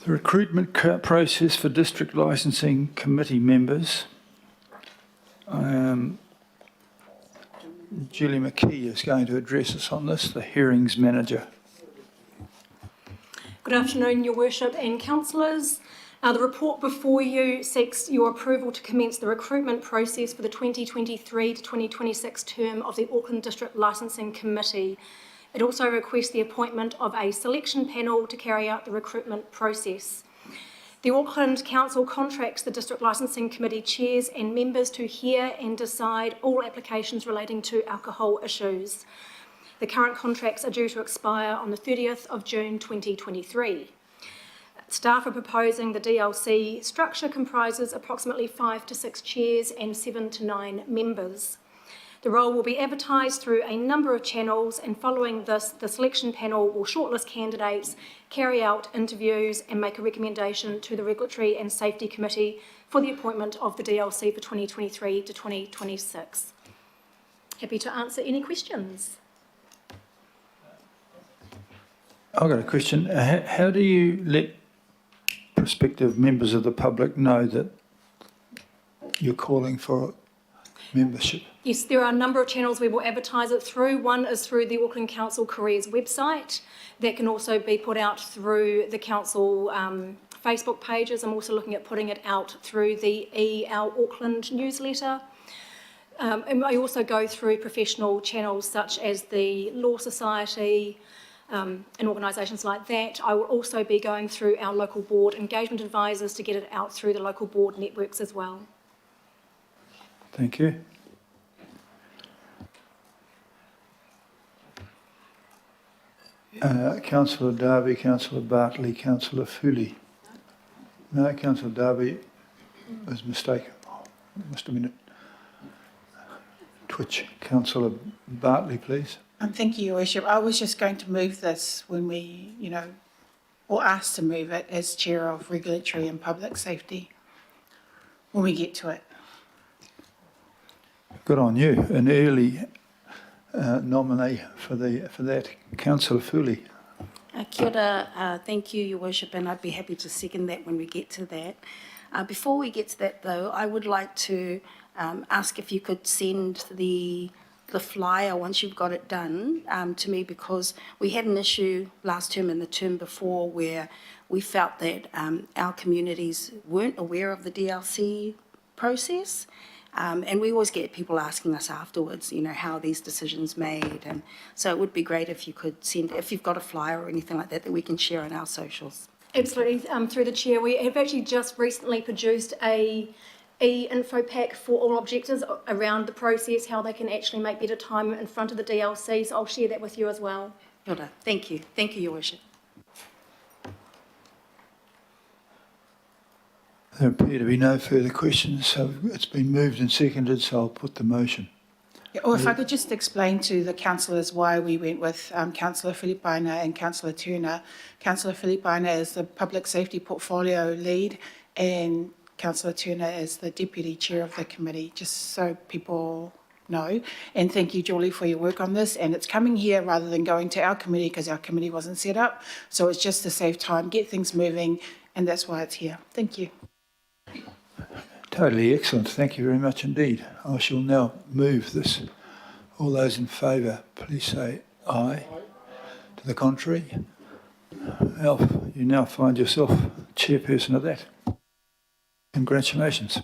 The recruitment process for district licensing committee members. Julie McKee is going to address us on this, the hearings manager. Good afternoon, Your Worship and councillors. The report before you seeks your approval to commence the recruitment process for the 2023 to 2026 term of the Auckland District Licensing Committee. It also requests the appointment of a selection panel to carry out the recruitment process. The Auckland Council contracts the District Licensing Committee chairs and members to hear and decide all applications relating to alcohol issues. The current contracts are due to expire on the 30th of June 2023. Staff are proposing the DLC structure comprises approximately 5 to 6 chairs and 7 to 9 members. The role will be advertised through a number of channels, and following this, the selection panel will shortlist candidates, carry out interviews and make a recommendation to the Regulatory and Safety Committee for the appointment of the DLC for 2023 to 2026. Happy to answer any questions. I've got a question. How do you let prospective members of the public know that you're calling for membership? Yes, there are a number of channels we will advertise it through. One is through the Auckland Council Careers website. That can also be put out through the council Facebook pages. I'm also looking at putting it out through the Our Auckland newsletter. And I also go through professional channels such as the Law Society and organisations like that. I will also be going through our local board engagement advisors to get it out through the local board networks as well. Thank you. Councillor Darby, Councillor Bartley, Councillor Fooley. No, Councillor Darby was mistaken. Must have been a twitch. Councillor Bartley, please. Thank you, Your Worship. I was just going to move this when we, or asked to move it as Chair of Regulatory and Public Safety when we get to it. Good on you. An early nominee for that. Councillor Fooley. Kia ora, thank you, Your Worship, and I'd be happy to second that when we get to that. Before we get to that, though, I would like to ask if you could send the flyer, once you've got it done, to me, because we had an issue last term and the term before where we felt that our communities weren't aware of the DLC process. And we always get people asking us afterwards, how are these decisions made? And so it would be great if you could send, if you've got a flyer or anything like that, that we can share on our socials. Absolutely. Through the Chair, we have actually just recently produced a e-info pack for all objectors around the process, how they can actually make better time in front of the DLC. So I'll share that with you as well. Kia ora. Thank you. Thank you, Your Worship. There appear to be no further questions, so it's been moved and seconded, so I'll put the motion. Yeah, or if I could just explain to the councillors why we went with Councillor Filipaina and Councillor Turner. Councillor Filipaina is the Public Safety Portfolio Lead and Councillor Turner is the Deputy Chair of the committee, just so people know. And thank you, Julie, for your work on this. And it's coming here rather than going to our committee because our committee wasn't set up. So it's just to save time, get things moving, and that's why it's here. Thank you. Totally excellent. Thank you very much indeed. I shall now move this. All those in favour, please say aye. To the contrary, Alf, you now find yourself chairperson of that. Congratulations.